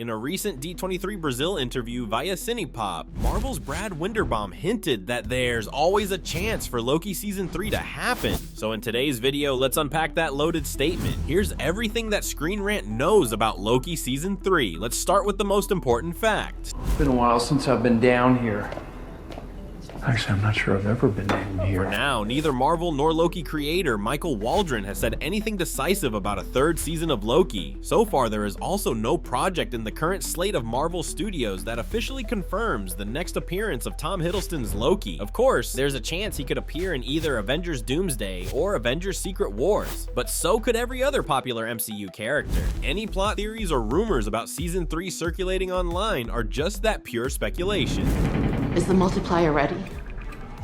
In a recent D23 Brazil interview via Cinepop, Marvel's Brad Winderbaum hinted that there's always a chance for Loki Season 3 to happen. So in today's video, let's unpack that loaded statement. Here's everything that ScreenRant knows about Loki Season 3. Let's start with the most important fact. It's been a while since I've been down here. Actually, I'm not sure I've ever been in here. For now, neither Marvel nor Loki creator Michael Waldron has said anything decisive about a third season of Loki. So far, there is also no project in the current slate of Marvel Studios that officially confirms the next appearance of Tom Hiddleston's Loki. Of course, there's a chance he could appear in either Avengers Doomsday or Avengers Secret Wars, but so could every other popular MCU character. Any plot theories or rumors about Season 3 circulating online are just that pure speculation. Is the multiplier ready?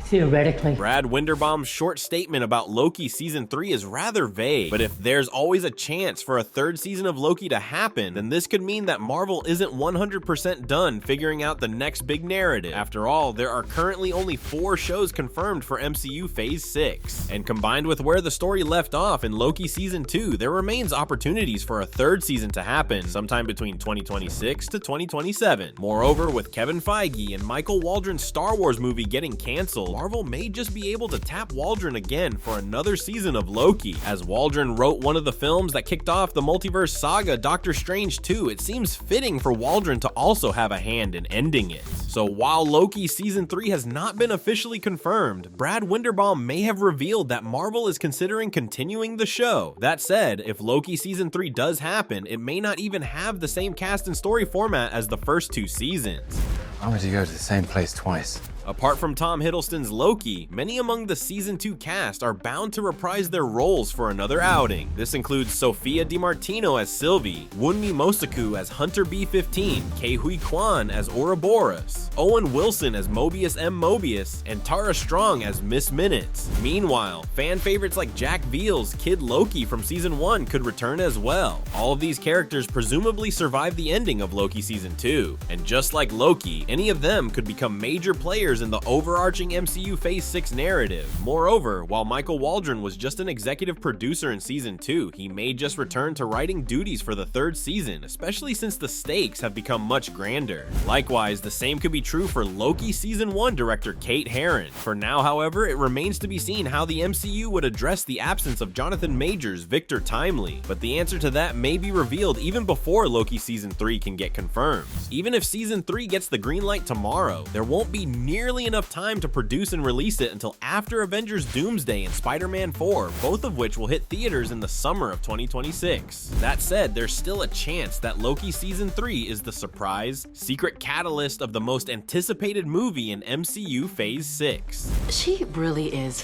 Theoretically. Brad Winderbaum's short statement about Loki Season 3 is rather vague, but if there's always a chance for a third season of Loki to happen, then this could mean that Marvel isn't 100% done figuring out the next big narrative. After all, there are currently only 4 shows confirmed for MCU Phase 6, and combined with where the story left off in Loki Season 2, there remains opportunities for a third season to happen sometime between 2026 to 2027. Moreover, with Kevin Feige and Michael Waldron's Star Wars movie getting canceled, Marvel may just be able to tap Waldron again for another season of Loki. As Waldron wrote one of the films that kicked off the Multiverse Saga, Doctor Strange 2, it seems fitting for Waldron to also have a hand in ending it. So while Loki Season 3 has not been officially confirmed, Brad Winderbaum may have revealed that Marvel is considering continuing the show. That said, if Loki Season 3 does happen, it may not even have the same cast and story format as the first 2 seasons. Why would you go to the same place twice? Apart from Tom Hiddleston's Loki, many among the Season 2 cast are bound to reprise their roles for another outing. This includes Sophia DiMartino as Sylvie, Wunmi Mosaku as Hunter B-15, Ke-Huy Quan as Ouroboros, Owen Wilson as Mobius M. Mobius, and Tara Strong as Miss Minutes. Meanwhile, fan favorites like Jack Veal's Kid Loki from Season 1 could return as well. All of these characters presumably survived the ending of Loki Season 2, and just like Loki, any of them could become major players in the overarching MCU Phase 6 narrative. Moreover, while Michael Waldron was just an executive producer in Season 2, he may just return to writing duties for the third season, especially since the stakes have become much grander. Likewise, the same could be true for Loki Season 1 director Kate Herron. For now, however, it remains to be seen how the MCU would address the absence of Jonathan Majors' Victor Timely, but the answer to that may be revealed even before Loki Season 3 can get confirmed. Even if Season 3 gets the green light tomorrow, there won't be nearly enough time to produce and release it until after Avengers Doomsday and Spider-Man 4, both of which will hit theaters in the summer of 2026. That said, there's still a chance that Loki Season 3 is the surprise, secret catalyst of the most anticipated movie in MCU Phase 6. She really is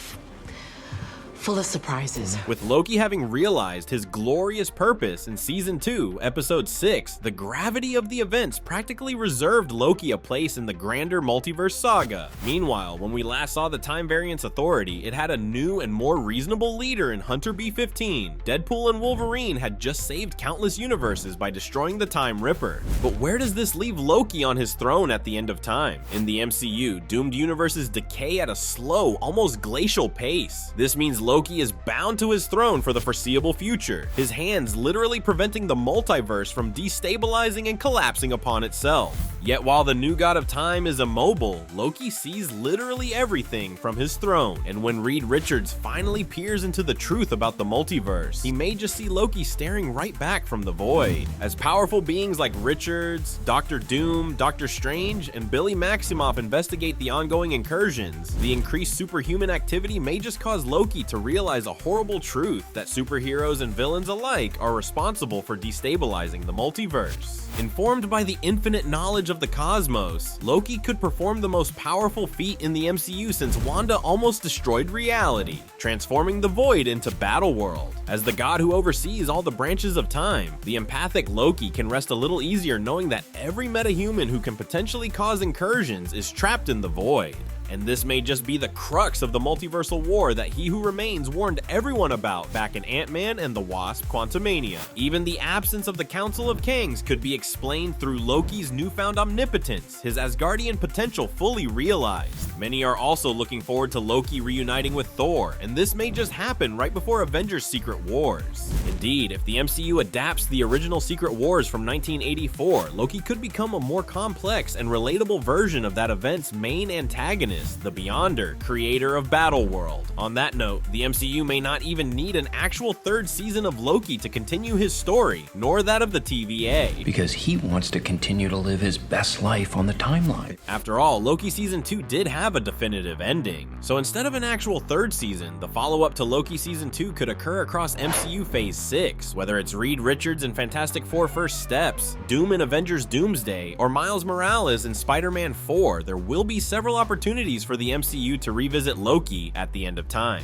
full of surprises. With Loki having realized his glorious purpose in Season 2, Episode 6, the gravity of the events practically reserved Loki a place in the grander Multiverse Saga. Meanwhile, when we last saw the Time Variance Authority, it had a new and more reasonable leader in Hunter B-15. Deadpool and Wolverine had just saved countless universes by destroying the Time Ripper. But where does this leave Loki on his throne at the end of time? In the MCU, doomed universes decay at a slow, almost glacial pace. This means Loki is bound to his throne for the foreseeable future, his hands literally preventing the multiverse from destabilizing and collapsing upon itself. Yet while the new god of time is immobile, Loki sees literally everything from his throne, and when Reed Richards finally peers into the truth about the multiverse, he may just see Loki staring right back from the void. As powerful beings like Richards, Doctor Doom, Doctor Strange, and Billy Maximoff investigate the ongoing incursions, the increased superhuman activity may just cause Loki to realize a horrible truth that superheroes and villains alike are responsible for destabilizing the multiverse. Informed by the infinite knowledge of the cosmos, Loki could perform the most powerful feat in the MCU since Wanda almost destroyed reality, transforming the void into Battleworld. As the god who oversees all the branches of time, the empathic Loki can rest a little easier knowing that every metahuman who can potentially cause incursions is trapped in the void. And this may just be the crux of the multiversal war that He Who Remains warned everyone about back in Ant-Man and the Wasp: Quantumania. Even the absence of the Council of Kangs could be explained through Loki's newfound omnipotence, his Asgardian potential fully realized. Many are also looking forward to Loki reuniting with Thor, and this may just happen right before Avengers: Secret Wars. Indeed, if the MCU adapts the original Secret Wars from 1984, Loki could become a more complex and relatable version of that event's main antagonist, the Beyonder, creator of Battleworld. On that note, the MCU may not even need an actual third season of Loki to continue his story, nor that of the TVA. Because he wants to continue to live his best life on the timeline. After all, Loki Season 2 did have a definitive ending. So instead of an actual third season, the follow-up to Loki Season 2 could occur across MCU Phase 6, whether it's Reed Richards in Fantastic Four: First Steps, Doom in Avengers: Doomsday, or Miles Morales in Spider-Man 4, there will be several opportunities for the MCU to revisit Loki at the end of time.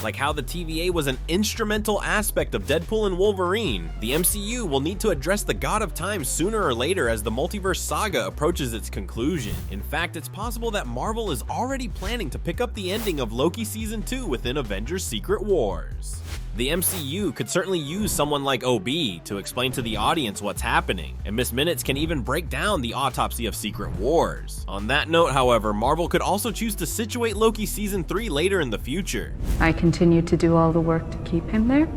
Like how the TVA was an instrumental aspect of Deadpool and Wolverine, the MCU will need to address the God of Time sooner or later as the Multiverse Saga approaches its conclusion. In fact, it's possible that Marvel is already planning to pick up the ending of Loki Season 2 within Avengers: Secret Wars. The MCU could certainly use someone like OB to explain to the audience what's happening, and Miss Minutes can even break down the autopsy of Secret Wars. On that note, however, Marvel could also choose to situate Loki Season 3 later in the future. I continue to do all the work to keep him there.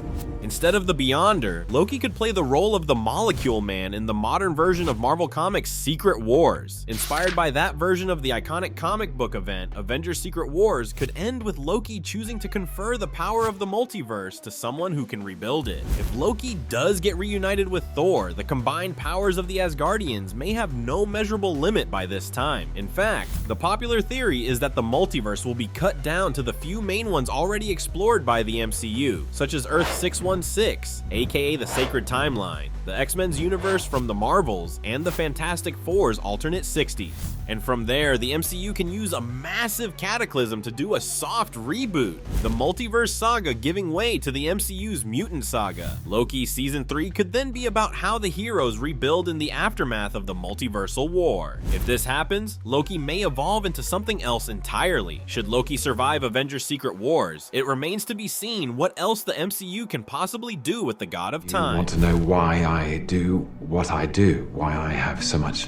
Instead of the Beyonder, Loki could play the role of the Molecule Man in the modern version of Marvel Comics' Secret Wars. Inspired by that version of the iconic comic book event, Avengers: Secret Wars could end with Loki choosing to confer the power of the multiverse to someone who can rebuild it. If Loki does get reunited with Thor, the combined powers of the Asgardians may have no measurable limit by this time. In fact, the popular theory is that the multiverse will be cut down to the few main ones already explored by the MCU, such as Earth 616, aka the Sacred Timeline, the X-Men's universe from the Marvels, and the Fantastic Four's alternate 60s. And from there, the MCU can use a massive cataclysm to do a soft reboot, the Multiverse Saga giving way to the MCU's Mutant Saga. Loki Season 3 could then be about how the heroes rebuild in the aftermath of the multiversal war. If this happens, Loki may evolve into something else entirely. Should Loki survive Avengers: Secret Wars, it remains to be seen what else the MCU can possibly do with the God of Time. You want to know why I do what I do, why I have so much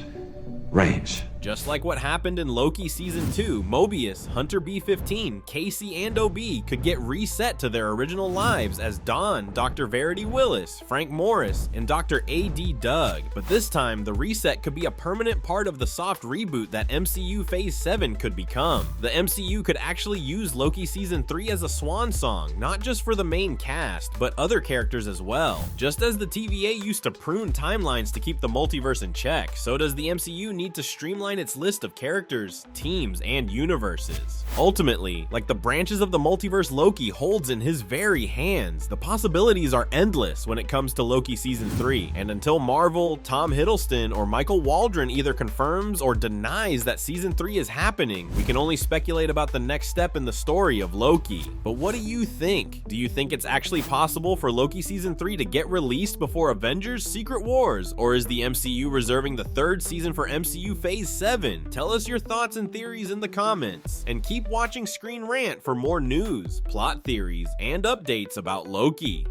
range. Just like what happened in Loki Season 2, Mobius, Hunter B-15, Casey, and OB could get reset to their original lives as Dawn, Dr. Verity Willis, Frank Morris, and Dr. A.D. Doug. But this time, the reset could be a permanent part of the soft reboot that MCU Phase 7 could become. The MCU could actually use Loki Season 3 as a swan song, not just for the main cast, but other characters as well. Just as the TVA used to prune timelines to keep the multiverse in check, so does the MCU need to streamline its list of characters, teams, and universes. Ultimately, like the branches of the multiverse Loki holds in his very hands, the possibilities are endless when it comes to Loki Season 3, and until Marvel, Tom Hiddleston, or Michael Waldron either confirms or denies that Season 3 is happening, we can only speculate about the next step in the story of Loki. But what do you think? Do you think it's actually possible for Loki Season 3 to get released before Avengers: Secret Wars, or is the MCU reserving the third season for MCU Phase 7? Tell us your thoughts and theories in the comments, and keep watching ScreenRant for more news, plot theories, and updates about Loki.